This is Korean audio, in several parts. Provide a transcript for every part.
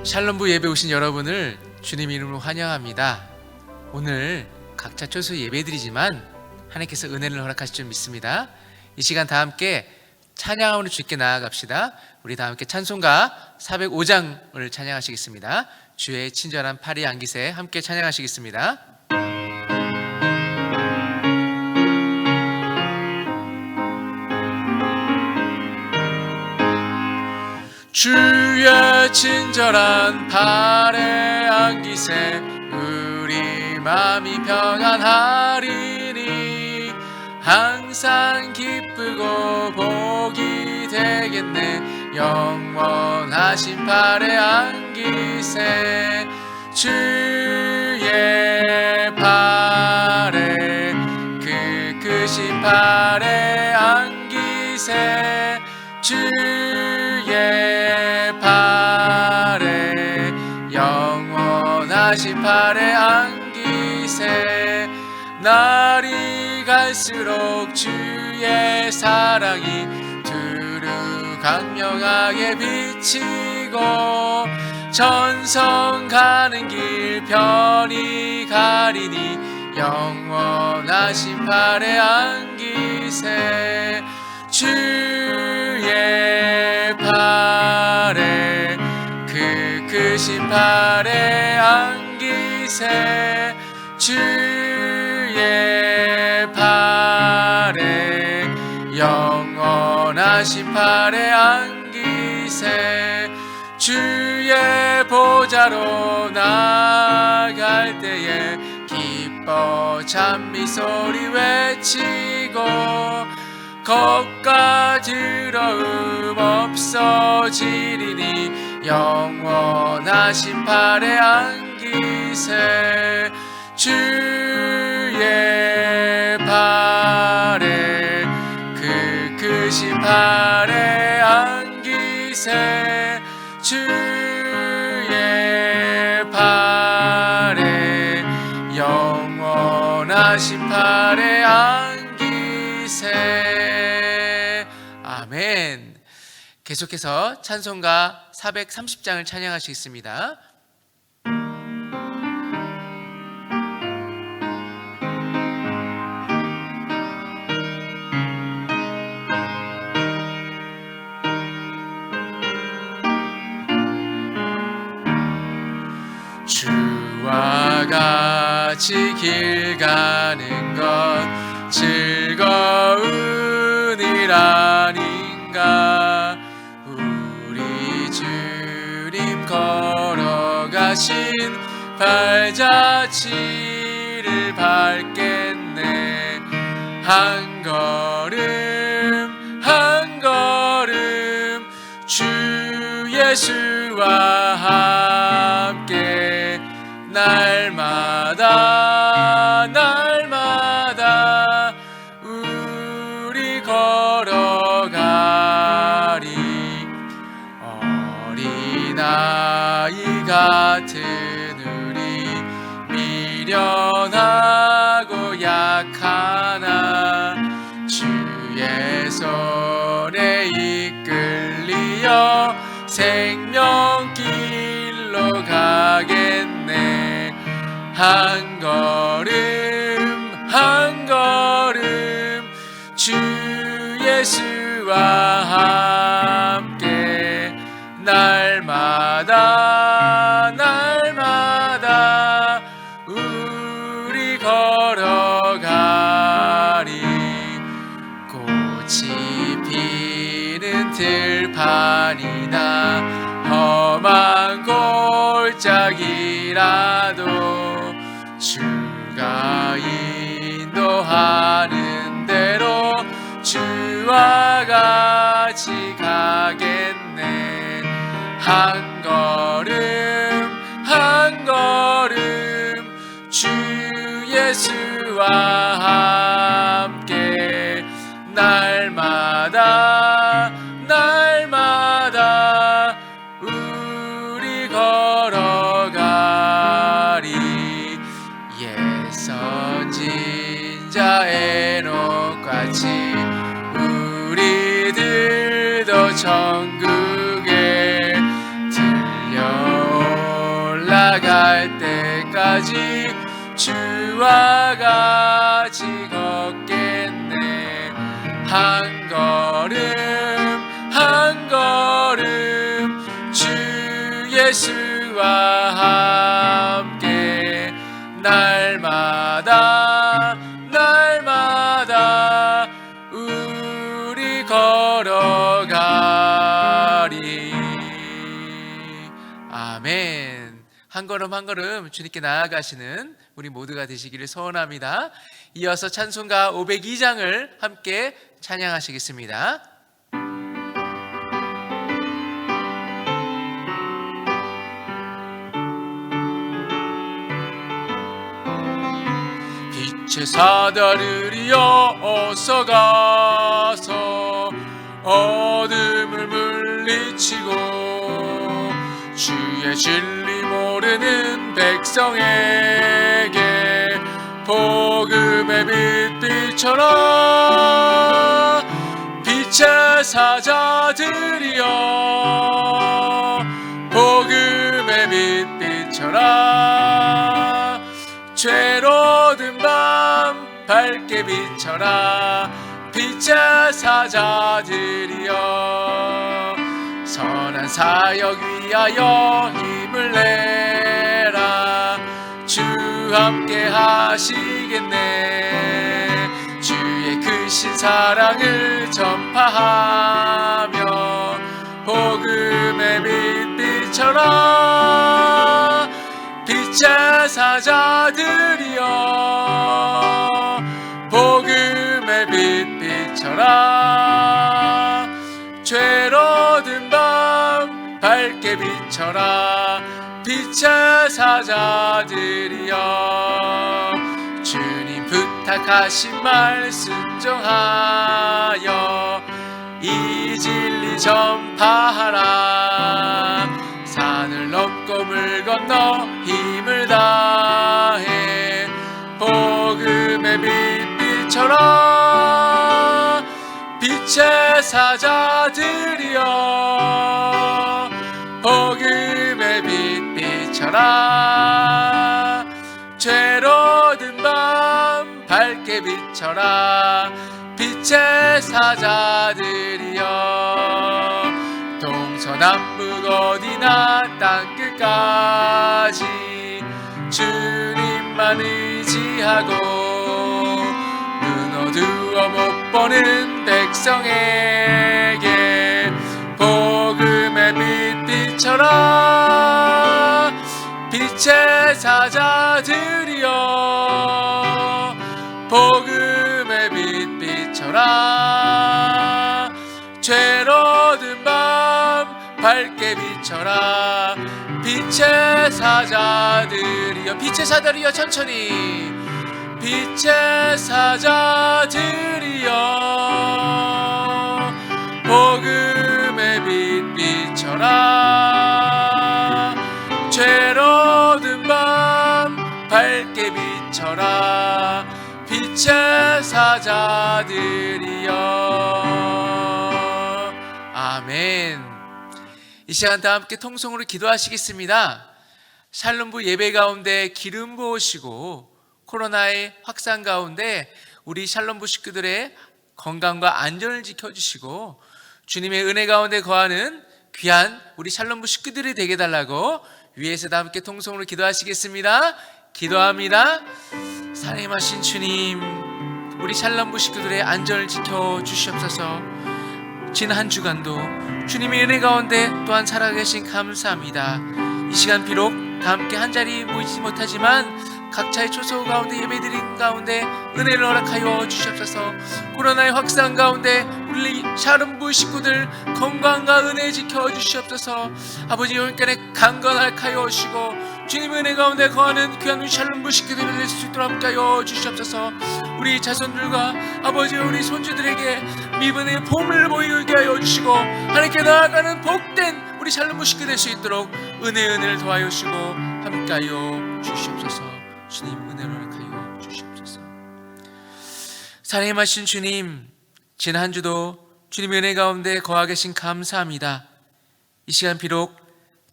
샬롬부 예배 오신 여러분을 주님 이름으로 환영합니다. 오늘 각자 초소 예배드리지만 하나님께서 은혜를 허락하실 줄 믿습니다. 이 시간 다 함께 찬양하며 주께 나아갑시다. 우리 다 함께 찬송가 405장을 찬양하시겠습니다. 주의 친절한 팔이 안기세 함께 찬양하시겠습니다. 주의 친절한 팔에 안기세 우리 마음이 평안하리니 항상 기쁘고 복이 되겠네. 영원하신 팔에 안기세 주의 팔에 그 크신 팔에 안기세 주의 팔에 영원하신 팔에 안기세. 날이 갈수록 주의 사랑이 두루 강명하게 비치고 전성 가는 길 편히 가리니 영원하신 팔에 안기세 주의 팔에 그 크신 팔에 안기세 주의 팔에 영원하신 팔에 안기세. 주의 보좌로 나아갈 때에 기뻐 찬미 소리 외치고 겁과 두려움 없어지리니 영원하신 팔에 안기세 주의 팔에 그 크신 팔에 안기세 주의 팔에 영원하신 팔에 안기세. 아멘. 계속해서 찬송가 430장을 찬양하시겠습니다. 주와 같이 길 가는 것 즐거운 일 아닌가. 우리 주님 걸어가신 발자취를 밟겠네. 한 걸음 한 걸음 주 예수와 함께 날마다 날마다 우리 걸어가리. 어린아이 같은 우리 미련하고 약하나 주의 손에 이끌리어 생명길로 가겠네. 한 걸음 한 걸음 주 예수와 함께 날마다 날마다 우리 걸어가리. 꽃이 피는 들판이나 험한 골짜기라도 주가 인도하는 대로 주와 같이 가겠네. 한 걸음 한 걸음 주 예수와 함께 날마다 날마다 우리 걸어가리. 옛 선지자 에녹같이 우리들도 천국에 들려 끝까지 주와 같이 걷겠네. 한 걸음 한 걸음 주 예수와 함께 날마다 날마다 우리 걸어가리. 아멘. 한 걸음 한 걸음 주님께 나아가시는 우리 모두가 되시기를 소원합니다. 이어서 찬송가 502장을 함께 찬양하시겠습니다. 빛의 사다르리여 어서 가서 어둠을 물리치고 주의 진리 모르는 백성에게 복음의 빛 비춰라. 빛의 사자들이여 복음의 빛 비춰라. 죄로 든 밤 밝게 비춰라. 빛의 사자들이여 선한 사역 위하여 힘을 내라. 주 함께 하시겠네. 주의 크신 사랑을 전파하며 복음의 빛 비춰라. 빛의 사자들이여 복음의 빛 비춰라. 죄로 든 밤 밝게 비춰라. 빛의 사자들이여 주님 부탁하신 말 순종하여 이 진리 전파하라. 산을 넘고 물 건너 힘을 다해 복음의 빛 비춰라. 빛의 사자들이여 복음의 빛 비춰라. 죄로 든 밤 밝게 비춰라. 빛의 사자들이여 동서남북 어디나 땅끝까지 주님만 의지하고 눈 어두워 못 보는 백성에게 복음의 빛 비춰라. 빛의 사자들이여 복음의 빛 비춰라. 죄로 든 밤 밝게 비춰라. 빛의 사자들이여 빛의 사자들이여 천천히 빛의 사자들이여 복음의 빛 비춰라. 죄로 든 밤 밝게 비춰라. 빛의 사자들이여. 아멘. 이 시간 다 함께 통성으로 기도하시겠습니다. 샬롬부 예배 가운데 기름 부으시고 코로나의 확산 가운데 우리 샬롬부 식구들의 건강과 안전을 지켜주시고 주님의 은혜 가운데 거하는 귀한 우리 샬롬부 식구들이 되게 달라고 위에서 다 함께 통성으로 기도하시겠습니다. 기도합니다. 사랑하신 주님, 우리 샬롬부 식구들의 안전을 지켜주시옵소서. 지난 한 주간도 주님의 은혜 가운데 또한 살아계신 감사합니다. 이 시간 비록 다 함께 한자리 모이지 못하지만 각자의 초소 가운데 예배드린 가운데 은혜를 허락하여 주시옵소서. 코로나의 확산 가운데 우리 샬롬부 식구들 건강과 은혜 지켜주시옵소서. 아버지 여기까지 강건하게 하여 주시고 주님의 은혜 가운데 거하는 귀한 우리 샬롬부 식구들을 낼 수 있도록 함께하여 주시옵소서. 우리 자손들과 아버지 우리 손주들에게 미분의 봄을 보이게 하여 주시고 하나님께 나아가는 복된 우리 샬롬부 식구 될 수 있도록 은혜를 더하여 주시고 함께하여 주시옵소서. 주님 은혜를 허락하여 주시옵소서. 사랑하신 주님, 지난 한 주도 주님의 은혜 가운데 거하 계신 감사합니다. 이 시간 비록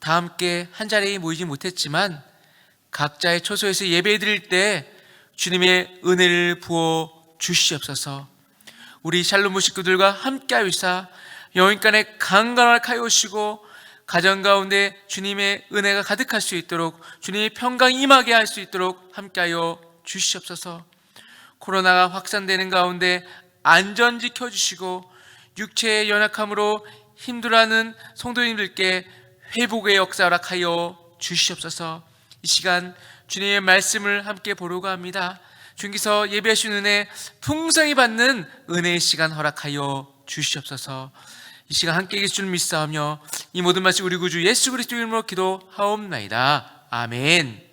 다 함께 한자리에 모이지 못했지만 각자의 처소에서 예배 드릴 때 주님의 은혜를 부어 주시옵소서. 우리 샬롬 식구들과 함께 하유사 영혼간에 강건하게 하여 오시고 가정 가운데 주님의 은혜가 가득할 수 있도록 주님의 평강 임하게 할 수 있도록 함께하여 주시옵소서. 코로나가 확산되는 가운데 안전 지켜주시고 육체의 연약함으로 힘들어하는 성도님들께 회복의 역사 허락하여 주시옵소서. 이 시간 주님의 말씀을 함께 보려고 합니다. 주님께서 예배하신 은혜 풍성히 받는 은혜의 시간 허락하여 주시옵소서. 이 시간 함께 계실 줄 믿사오며 이 모든 말씀 우리 구주 예수 그리스도 이름으로 기도하옵나이다. 아멘.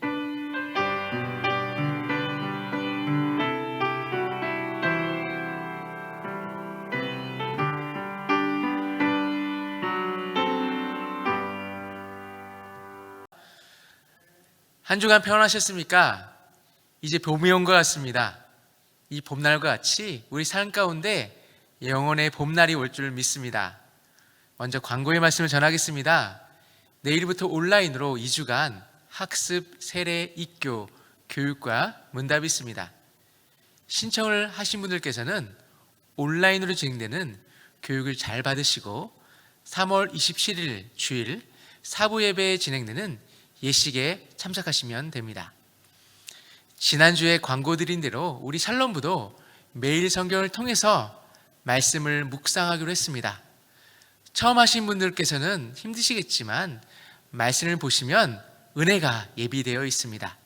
한 주간 평안하셨습니까? 이제 봄이 온 것 같습니다. 이 봄날과 같이 우리 삶 가운데 영혼의 봄날이 올 줄 믿습니다. 먼저 광고의 말씀을 전하겠습니다. 내일부터 온라인으로 2주간 학습, 세례, 입교, 교육과 문답이 있습니다. 신청을 하신 분들께서는 온라인으로 진행되는 교육을 잘 받으시고 3월 27일 주일 사부 예배에 진행되는 예식에 참석하시면 됩니다. 지난주에 광고 드린 대로 우리 샬롬부도 매일 성경을 통해서 말씀을 묵상하기로 했습니다. 처음 하신 분들께서는 힘드시겠지만 말씀을 보시면 은혜가 예비되어 있습니다.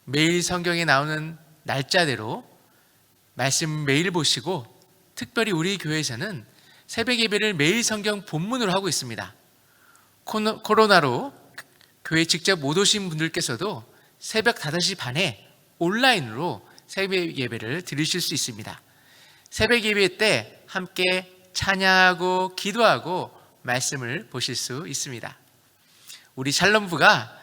매일 성경에 나오는 날짜대로 말씀 매일 보시고 특별히 우리 교회에서는 새벽 예배를 매일 성경 본문으로 하고 있습니다. 코로나로 교회 직접 못 오신 분들께서도 새벽 5시 반에 온라인으로 새벽 예배를 드리실 수 있습니다. 새벽 예배 때 함께 찬양하고 기도하고 말씀을 보실 수 있습니다. 우리 샬롬부가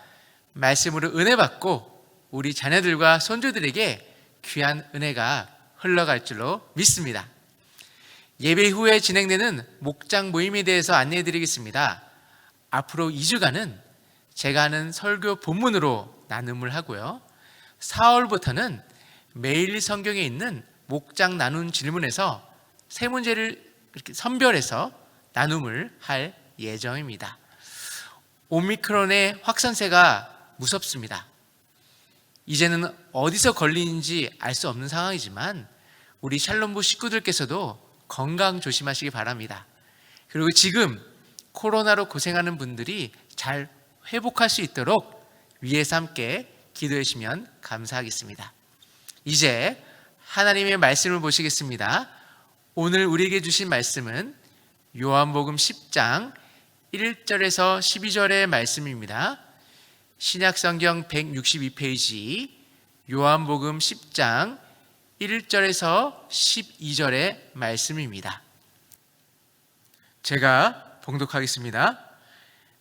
말씀으로 은혜 받고 우리 자녀들과 손주들에게 귀한 은혜가 흘러갈 줄로 믿습니다. 예배 후에 진행되는 목장 모임에 대해서 안내해 드리겠습니다. 앞으로 2주간은 제가 하는 설교 본문으로 나눔을 하고요. 4월부터는 매일 성경에 있는 목장 나눈 질문에서 세 문제를 이렇게 선별해서 나눔을 할 예정입니다. 오미크론의 확산세가 무섭습니다. 이제는 어디서 걸리는지 알 수 없는 상황이지만 우리 샬롬부 식구들께서도 건강 조심하시기 바랍니다. 그리고 지금 코로나로 고생하는 분들이 잘 회복할 수 있도록 위에서 함께 기도해 주시면 감사하겠습니다. 이제 하나님의 말씀을 보시겠습니다. 오늘 우리에게 주신 말씀은 요한복음 10장 1절에서 12절의 말씀입니다. 신약성경 162페이지 요한복음 10장 1절에서 12절의 말씀입니다. 제가 봉독하겠습니다.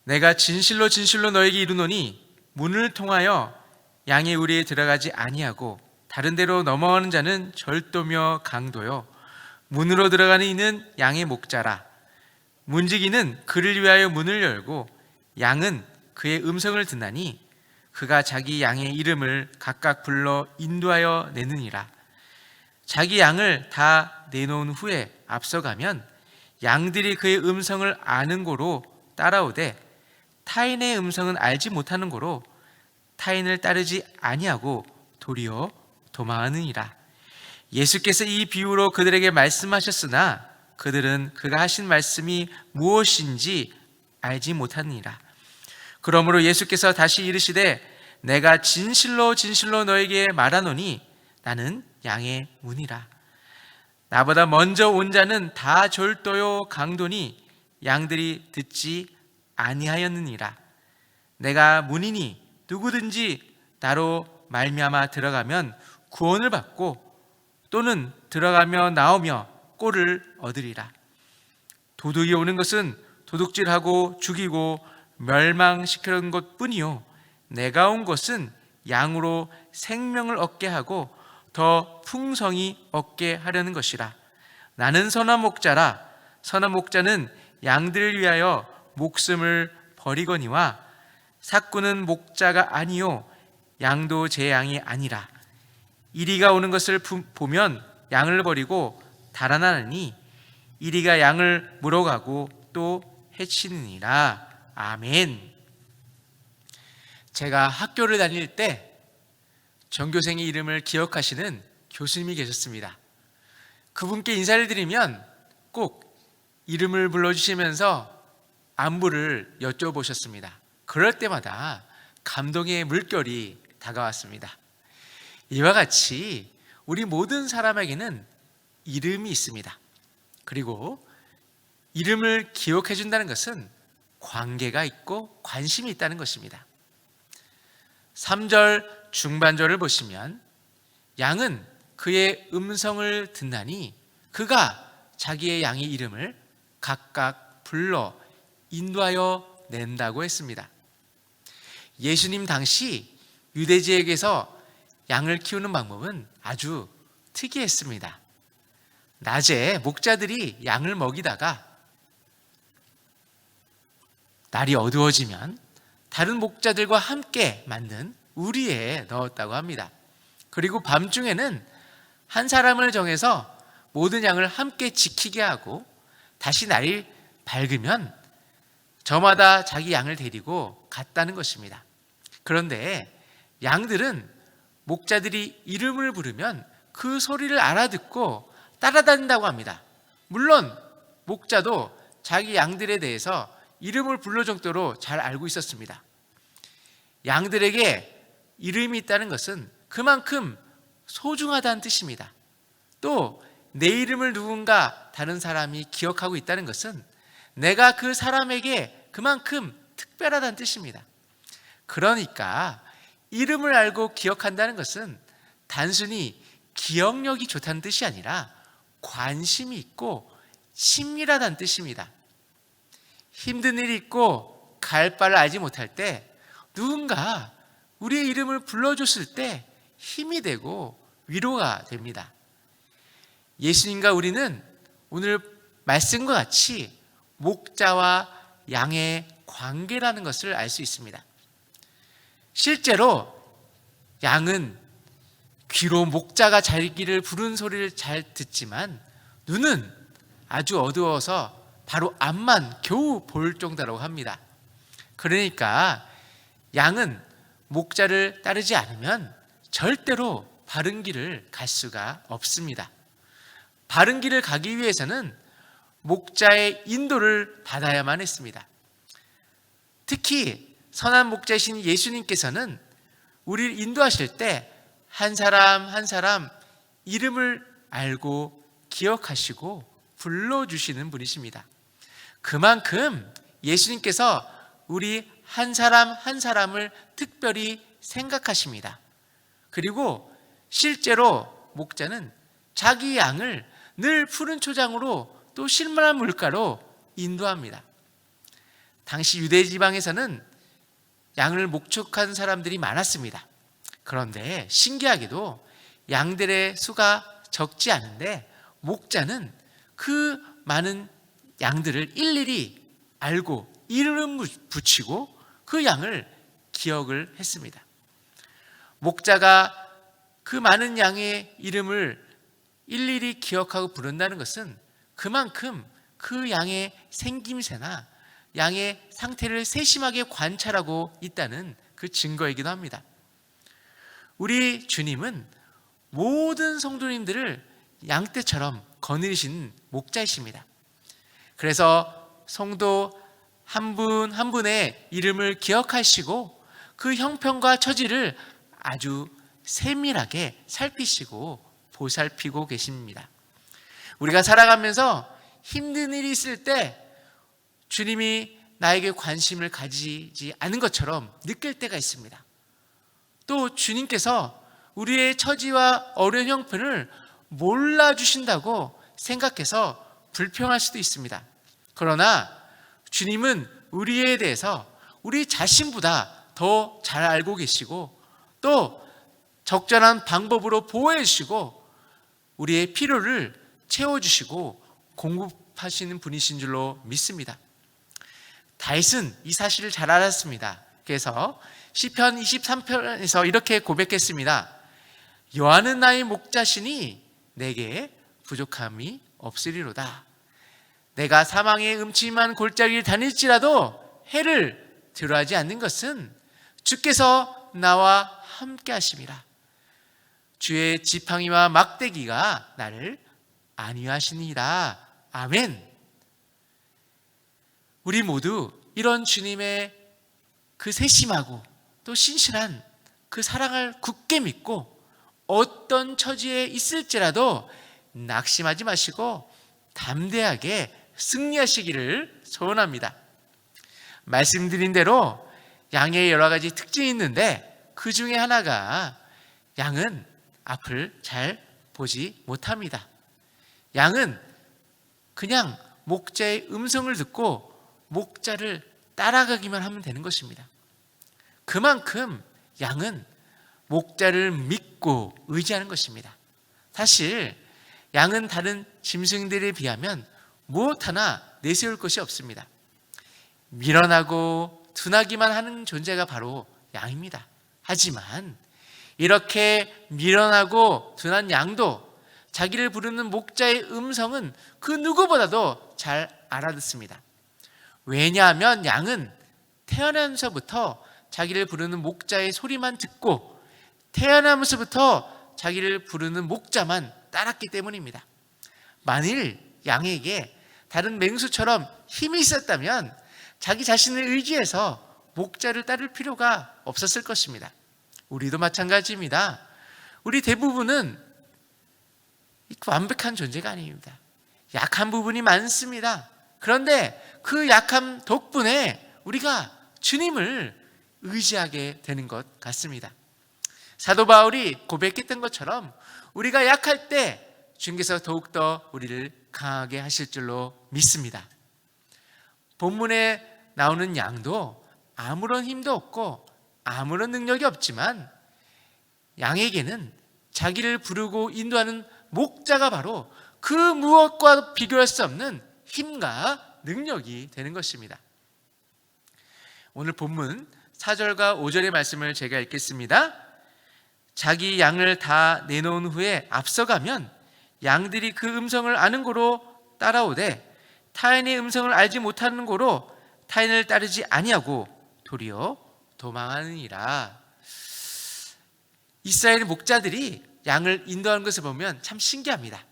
내가 진실로 진실로 너에게 이르노니 문을 통하여 양의 우리에 들어가지 아니하고 다른 데로 넘어가는 자는 절도며 강도요 문으로 들어가는 이는 양의 목자라. 문지기는 그를 위하여 문을 열고 양은 그의 음성을 듣나니 그가 자기 양의 이름을 각각 불러 인도하여 내느니라. 자기 양을 다 내놓은 후에 앞서가면 양들이 그의 음성을 아는 고로 따라오되 타인의 음성은 알지 못하는 고로 타인을 따르지 아니하고 도리어 도망하느니라. 예수께서 이 비유로 그들에게 말씀하셨으나 그들은 그가 하신 말씀이 무엇인지 알지 못하느니라. 그러므로 예수께서 다시 이르시되 내가 진실로 진실로 너에게 말하노니 나는 양의 문이라. 나보다 먼저 온 자는 다 절도요 강도니 양들이 듣지 아니하였느니라. 내가 문이니 누구든지 나로 말미암아 들어가면 구원을 받고 또는 들어가며 나오며 꼴을 얻으리라. 도둑이 오는 것은 도둑질하고 죽이고 멸망시키려는 것뿐이요 내가 온 것은 양으로 생명을 얻게 하고 더 풍성히 얻게 하려는 것이라. 나는 선한 목자라. 선한 목자는 양들을 위하여 목숨을 버리거니와 삭구는 목자가 아니요 양도 제 양이 아니라 이리가 오는 것을 보면 양을 버리고 달아나느니 이리가 양을 물어가고 또 해치느니라. 아멘. 제가 학교를 다닐 때 전교생의 이름을 기억하시는 교수님이 계셨습니다. 그분께 인사를 드리면 꼭 이름을 불러주시면서 안부를 여쭤보셨습니다. 그럴 때마다 감동의 물결이 다가왔습니다. 이와 같이 우리 모든 사람에게는 이름이 있습니다. 그리고 이름을 기억해 준다는 것은 관계가 있고 관심이 있다는 것입니다. 3절 중반절을 보시면 양은 그의 음성을 듣나니 그가 자기의 양의 이름을 각각 불러 인도하여 낸다고 했습니다. 예수님 당시 유대 지역에서 양을 키우는 방법은 아주 특이했습니다. 낮에 목자들이 양을 먹이다가 날이 어두워지면 다른 목자들과 함께 만든 우리에 넣었다고 합니다. 그리고 밤중에는 한 사람을 정해서 모든 양을 함께 지키게 하고 다시 날이 밝으면 저마다 자기 양을 데리고 갔다는 것입니다. 그런데 양들은 목자들이 이름을 부르면 그 소리를 알아듣고 따라다닌다고 합니다. 물론 목자도 자기 양들에 대해서 이름을 부를 정도로 잘 알고 있었습니다. 양들에게 이름이 있다는 것은 그만큼 소중하다는 뜻입니다. 또 내 이름을 누군가 다른 사람이 기억하고 있다는 것은 내가 그 사람에게 그만큼 특별하다는 뜻입니다. 그러니까 이름을 알고 기억한다는 것은 단순히 기억력이 좋다는 뜻이 아니라 관심이 있고 친밀하다는 뜻입니다. 힘든 일이 있고 갈 바를 알지 못할 때 누군가 우리의 이름을 불러줬을 때 힘이 되고 위로가 됩니다. 예수님과 우리는 오늘 말씀과 같이 목자와 양의 관계라는 것을 알 수 있습니다. 실제로 양은 귀로 목자가 자기를 부르는 소리를 잘 듣지만 눈은 아주 어두워서 바로 앞만 겨우 볼 정도라고 합니다. 그러니까 양은 목자를 따르지 않으면 절대로 바른 길을 갈 수가 없습니다. 바른 길을 가기 위해서는 목자의 인도를 받아야만 했습니다. 특히 선한 목자이신 예수님께서는 우리를 인도하실 때 한 사람 한 사람 이름을 알고 기억하시고 불러주시는 분이십니다. 그만큼 예수님께서 우리 한 사람 한 사람을 특별히 생각하십니다. 그리고 실제로 목자는 자기 양을 늘 푸른 초장으로 또 실만한 물가로 인도합니다. 당시 유대 지방에서는 양을 목축한 사람들이 많았습니다. 그런데 신기하게도 양들의 수가 적지 않은데 목자는 그 많은 양들을 일일이 알고 이름 붙이고 그 양을 기억을 했습니다. 목자가 그 많은 양의 이름을 일일이 기억하고 부른다는 것은 그만큼 그 양의 생김새나 양의 상태를 세심하게 관찰하고 있다는 그 증거이기도 합니다. 우리 주님은 모든 성도님들을 양떼처럼 거느리시는 목자이십니다. 그래서 성도 한 분 한 분의 이름을 기억하시고 그 형편과 처지를 아주 세밀하게 살피시고 보살피고 계십니다. 우리가 살아가면서 힘든 일이 있을 때 주님이 나에게 관심을 가지지 않은 것처럼 느낄 때가 있습니다. 또 주님께서 우리의 처지와 어려운 형편을 몰라주신다고 생각해서 불평할 수도 있습니다. 그러나 주님은 우리에 대해서 우리 자신보다 더 잘 알고 계시고 또 적절한 방법으로 보호해 주시고 우리의 필요를 채워주시고 공급하시는 분이신 줄로 믿습니다. 다윗은 이 사실을 잘 알았습니다. 주님께서 시편 23편에서 이렇게 고백했습니다. 여호와는 나의 목자시니 내게 부족함이 없으리로다. 내가 사망의 음침한 골짜기를 다닐지라도 해를 두려워하지 않는 것은 주께서 나와 함께 하심이라. 주의 지팡이와 막대기가 나를 안위하시니라. 아멘. 우리 모두 이런 주님의 그 세심하고 또 신실한 그 사랑을 굳게 믿고 어떤 처지에 있을지라도 낙심하지 마시고 담대하게 승리하시기를 소원합니다. 말씀드린 대로 양의 여러 가지 특징이 있는데 그 중에 하나가 양은 앞을 잘 보지 못합니다. 양은 그냥 목자의 음성을 듣고 목자를 따라가기만 하면 되는 것입니다. 그만큼 양은 목자를 믿고 의지하는 것입니다. 사실 양은 다른 짐승들에 비하면 무엇 하나 내세울 것이 없습니다. 밀어나고 둔하기만 하는 존재가 바로 양입니다. 하지만 이렇게 밀어나고 둔한 양도 자기를 부르는 목자의 음성은 그 누구보다도 잘 알아듣습니다. 왜냐하면 양은 태어나면서부터 자기를 부르는 목자의 소리만 듣고 태어나면서부터 자기를 부르는 목자만 따랐기 때문입니다. 만일 양에게 다른 맹수처럼 힘이 있었다면 자기 자신을 의지해서 목자를 따를 필요가 없었을 것입니다. 우리도 마찬가지입니다. 우리 대부분은 완벽한 존재가 아닙니다. 약한 부분이 많습니다. 그런데 그 약함 덕분에 우리가 주님을 의지하게 되는 것 같습니다. 사도 바울이 고백했던 것처럼 우리가 약할 때 주님께서 더욱더 우리를 강하게 하실 줄로 믿습니다. 본문에 나오는 양도 아무런 힘도 없고 아무런 능력이 없지만 양에게는 자기를 부르고 인도하는 목자가 바로 그 무엇과 비교할 수 없는 힘과 능력이 되는 것입니다. 오늘 본문 4절과 5절의 말씀을 제가 읽겠습니다. 자기 양을 다 내놓은 후에 앞서가면 양들이 그 음성을 아는 고로 따라오되 타인의 음성을 알지 못하는 고로 타인을 따르지 아니하고 도리어 도망하느니라. 이스라엘 목자들이 양을 인도하는 것을 보면 참 신기합니다.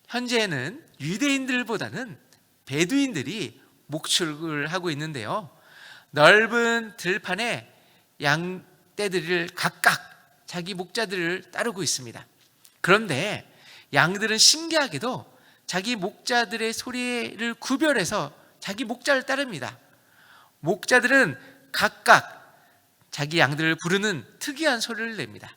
현재는 유대인들보다는 베두인들이 목축을 하고 있는데요, 넓은 들판에 양떼들을 각각 자기 목자들을 따르고 있습니다. 그런데 양들은 신기하게도 자기 목자들의 소리를 구별해서 자기 목자를 따릅니다. 목자들은 각각 자기 양들을 부르는 특이한 소리를 냅니다.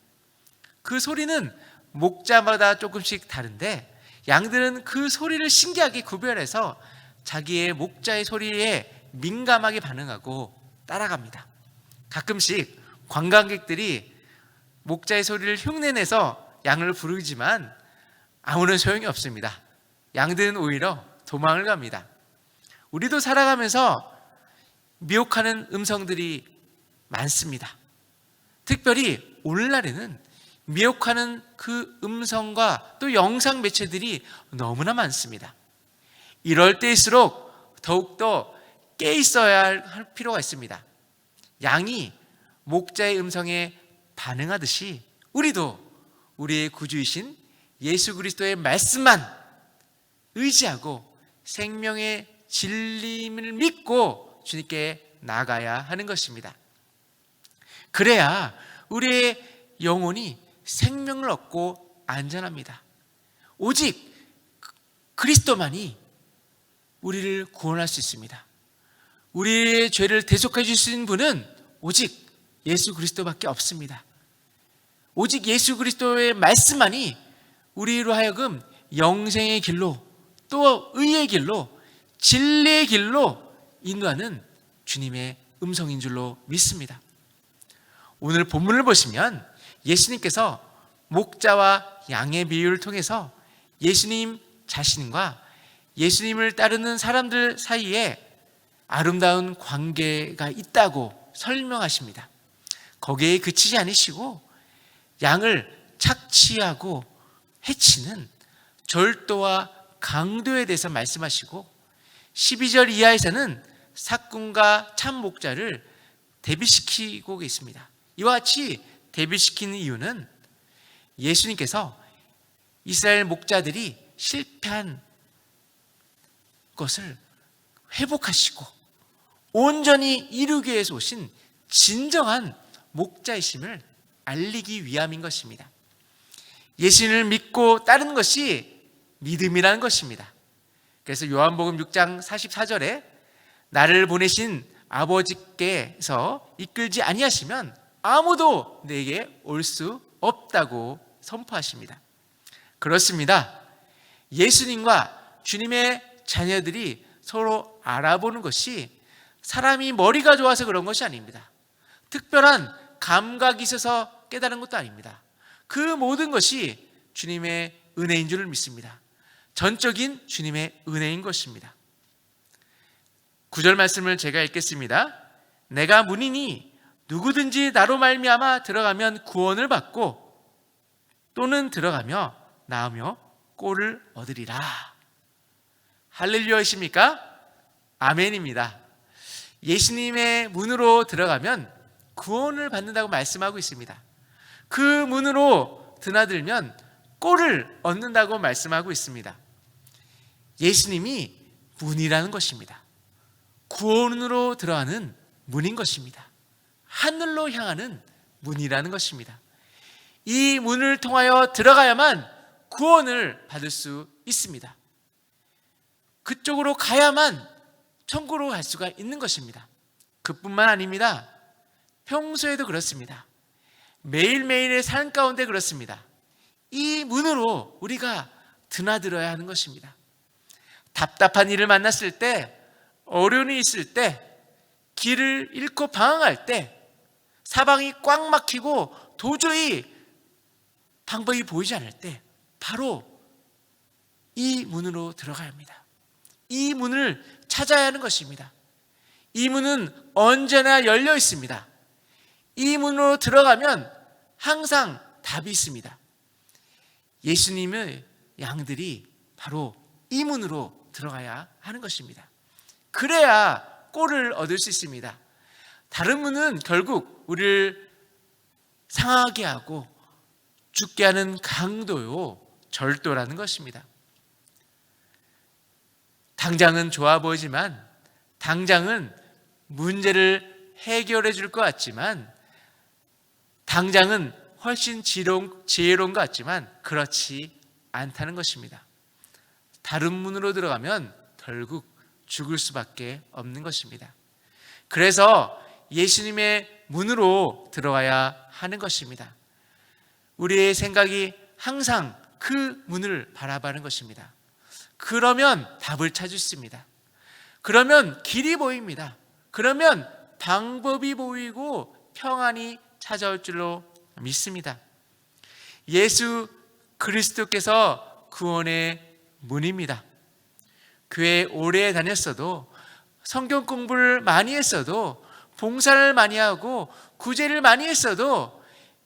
그 소리는 목자마다 조금씩 다른데 양들은 그 소리를 신기하게 구별해서 자기의 목자의 소리에 민감하게 반응하고 따라갑니다. 가끔씩 관광객들이 목자의 소리를 흉내내서 양을 부르지만 아무런 소용이 없습니다. 양들은 오히려 도망을 갑니다. 우리도 살아가면서 미혹하는 음성들이 많습니다. 특별히 오늘날에는 미혹하는 그 음성과 또 영상 매체들이 너무나 많습니다. 이럴 때일수록 더욱더 깨 있어야 할 필요가 있습니다. 양이 목자의 음성에 반응하듯이 우리도 우리의 구주이신 예수 그리스도의 말씀만 의지하고 생명의 진리를 믿고 주님께 나아가야 하는 것입니다. 그래야 우리의 영혼이 생명을 얻고 안전합니다. 오직 그리스도만이 우리를 구원할 수 있습니다. 우리의 죄를 대속해 줄 수 있는 분은 오직 예수 그리스도밖에 없습니다. 오직 예수 그리스도의 말씀만이 우리로 하여금 영생의 길로 또 의의 길로 진리의 길로 인도하는 주님의 음성인 줄로 믿습니다. 오늘 본문을 보시면 예수님께서 목자와 양의 비유를 통해서 예수님 자신과 예수님을 따르는 사람들 사이에 아름다운 관계가 있다고 설명하십니다. 거기에 그치지 않으시고 양을 착취하고 해치는 절도와 강도에 대해서 말씀하시고 12절 이하에서는 삭군과 참 목자를 대비시키고 계십니다. 이와 같이 대비시키는 이유는 예수님께서 이스라엘 목자들이 실패한 것을 회복하시고 온전히 이루기 위해서 오신 진정한 목자이심을 알리기 위함인 것입니다. 예수님을 믿고 따르는 것이 믿음이라는 것입니다. 그래서 요한복음 6장 44절에 나를 보내신 아버지께서 이끌지 아니하시면 아무도 내게 올 수 없다고 선포하십니다. 그렇습니다. 예수님과 주님의 자녀들이 서로 알아보는 것이 사람이 머리가 좋아서 그런 것이 아닙니다. 특별한 감각이 있어서 깨달은 것도 아닙니다. 그 모든 것이 주님의 은혜인 줄을 믿습니다. 전적인 주님의 은혜인 것입니다. 9절 말씀을 제가 읽겠습니다. 내가 문이니 누구든지 나로 말미암아 들어가면 구원을 받고 또는 들어가며 나오며 꼴을 얻으리라. 할렐루야이십니까? 아멘입니다. 예수님의 문으로 들어가면 구원을 받는다고 말씀하고 있습니다. 그 문으로 드나들면 꼴을 얻는다고 말씀하고 있습니다. 예수님이 문이라는 것입니다. 구원으로 들어가는 문인 것입니다. 하늘로 향하는 문이라는 것입니다. 이 문을 통하여 들어가야만 구원을 받을 수 있습니다. 그쪽으로 가야만 천국으로 갈 수가 있는 것입니다. 그뿐만 아닙니다. 평소에도 그렇습니다. 매일매일의 삶 가운데 그렇습니다. 이 문으로 우리가 드나들어야 하는 것입니다. 답답한 일을 만났을 때, 어려움이 있을 때, 길을 잃고 방황할 때, 사방이 꽉 막히고 도저히 방법이 보이지 않을 때 바로 이 문으로 들어가야 합니다. 이 문을 찾아야 하는 것입니다. 이 문은 언제나 열려 있습니다. 이 문으로 들어가면 항상 답이 있습니다. 예수님의 양들이 바로 이 문으로 들어가야 하는 것입니다. 그래야 꼴을 얻을 수 있습니다. 다른 문은 결국 우리를 상하게 하고 죽게 하는 강도요, 절도라는 것입니다. 당장은 좋아 보이지만, 당장은 문제를 해결해 줄 것 같지만, 당장은 훨씬 지혜로운 것 같지만 그렇지 않다는 것입니다. 다른 문으로 들어가면 결국 죽을 수밖에 없는 것입니다. 그래서 예수님의 문으로 들어가야 하는 것입니다. 우리의 생각이 항상 그 문을 바라보는 것입니다. 그러면 답을 찾을 수 있습니다. 그러면 길이 보입니다. 그러면 방법이 보이고 평안이 찾아올 줄로 믿습니다. 예수 그리스도께서 구원의 문입니다. 교회 오래 다녔어도, 성경 공부를 많이 했어도, 봉사를 많이 하고 구제를 많이 했어도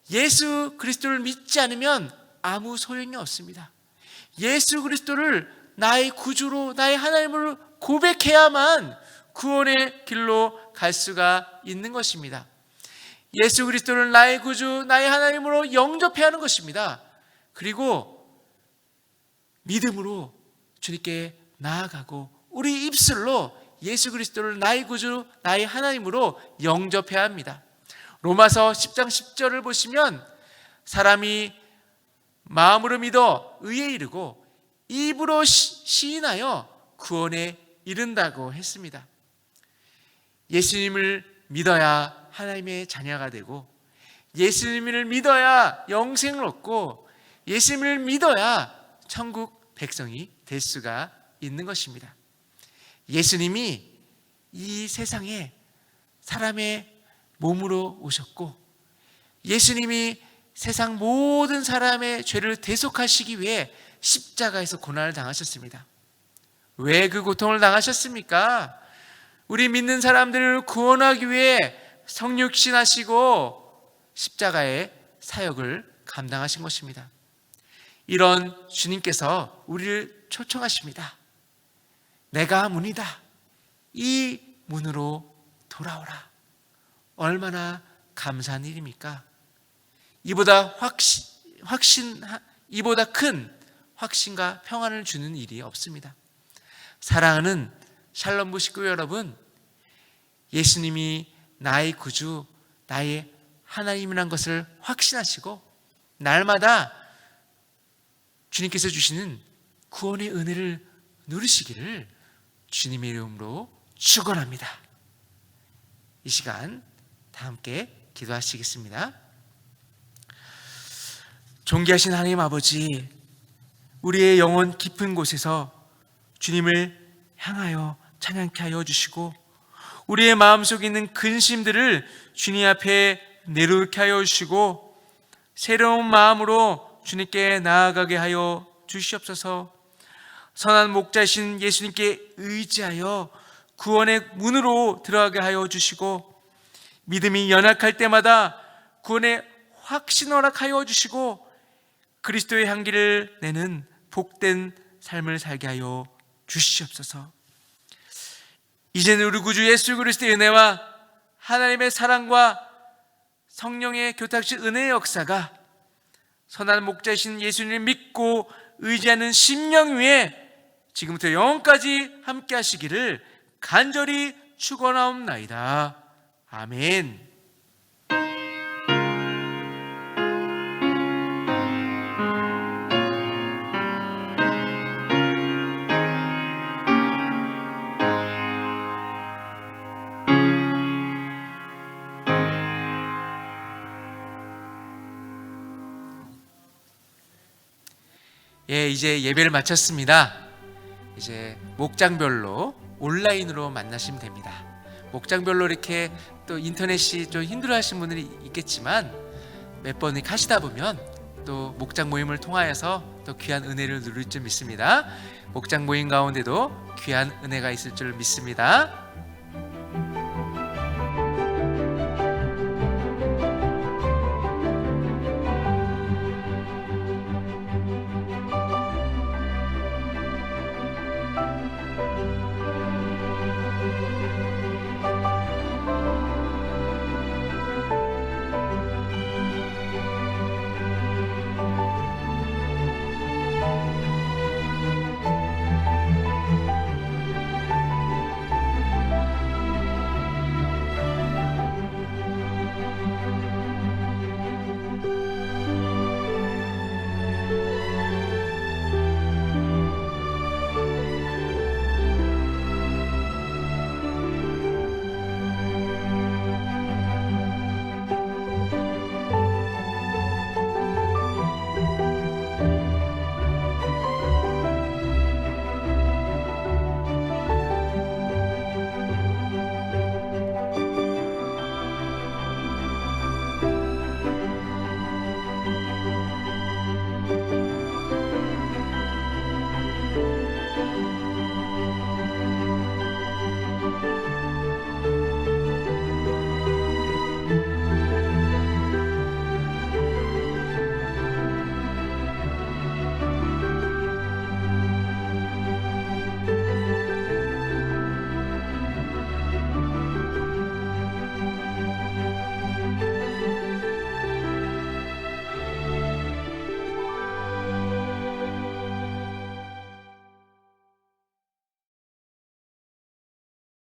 예수 그리스도를 믿지 않으면 아무 소용이 없습니다. 예수 그리스도를 나의 구주로, 나의 하나님으로 고백해야만 구원의 길로 갈 수가 있는 것입니다. 예수 그리스도를 나의 구주, 나의 하나님으로 영접해야 하는 것입니다. 그리고 믿음으로 주님께 나아가고 우리 입술로 예수 그리스도를 나의 구주, 나의 하나님으로 영접해야 합니다. 로마서 10장 10절을 보시면 사람이 마음으로 믿어 의에 이르고 입으로 시인하여 구원에 이른다고 했습니다. 예수님을 믿어야 하나님의 자녀가 되고, 예수님을 믿어야 영생을 얻고, 예수님을 믿어야 천국 백성이 될 수가 있는 것입니다. 예수님이 이 세상에 사람의 몸으로 오셨고, 예수님이 세상 모든 사람의 죄를 대속하시기 위해 십자가에서 고난을 당하셨습니다. 왜 그 고통을 당하셨습니까? 우리 믿는 사람들을 구원하기 위해 성육신하시고 십자가의 사역을 감당하신 것입니다. 이런 주님께서 우리를 초청하십니다. 내가 문이다. 이 문으로 돌아오라. 얼마나 감사한 일입니까? 이보다 이보다 큰 확신과 평안을 주는 일이 없습니다. 사랑하는 샬롬부 식구 여러분, 예수님이 나의 구주, 나의 하나님이란 것을 확신하시고 날마다 주님께서 주시는 구원의 은혜를 누리시기를 주님의 이름으로 축원합니다. 이 시간 다 함께 기도하시겠습니다. 존귀하신 하나님 아버지, 우리의 영혼 깊은 곳에서 주님을 향하여 찬양케 하여 주시고 우리의 마음속에 있는 근심들을 주님 앞에 내려놓게 하여 주시고 새로운 마음으로 주님께 나아가게 하여 주시옵소서. 선한 목자이신 예수님께 의지하여 구원의 문으로 들어가게 하여 주시고 믿음이 연약할 때마다 구원의 확신 허락하여 주시고 그리스도의 향기를 내는 복된 삶을 살게 하여 주시옵소서. 이제는 우리 구주 예수 그리스도의 은혜와 하나님의 사랑과 성령의 교탁신 은혜의 역사가 선한 목자이신 예수님을 믿고 의지하는 심령 위에 지금부터 영원까지 함께 하시기를 간절히 축원하옵나이다. 아멘. 예, 이제 예배를 마쳤습니다. 이제 목장별로 온라인으로 만나시면 됩니다. 목장별로 이렇게 또 인터넷이 좀 힘들어하시는 분들이 있겠지만 몇 번을 하시다 보면 또 목장 모임을 통하여서 또 귀한 은혜를 누릴 줄 믿습니다. 목장 모임 가운데도 귀한 은혜가 있을 줄 믿습니다.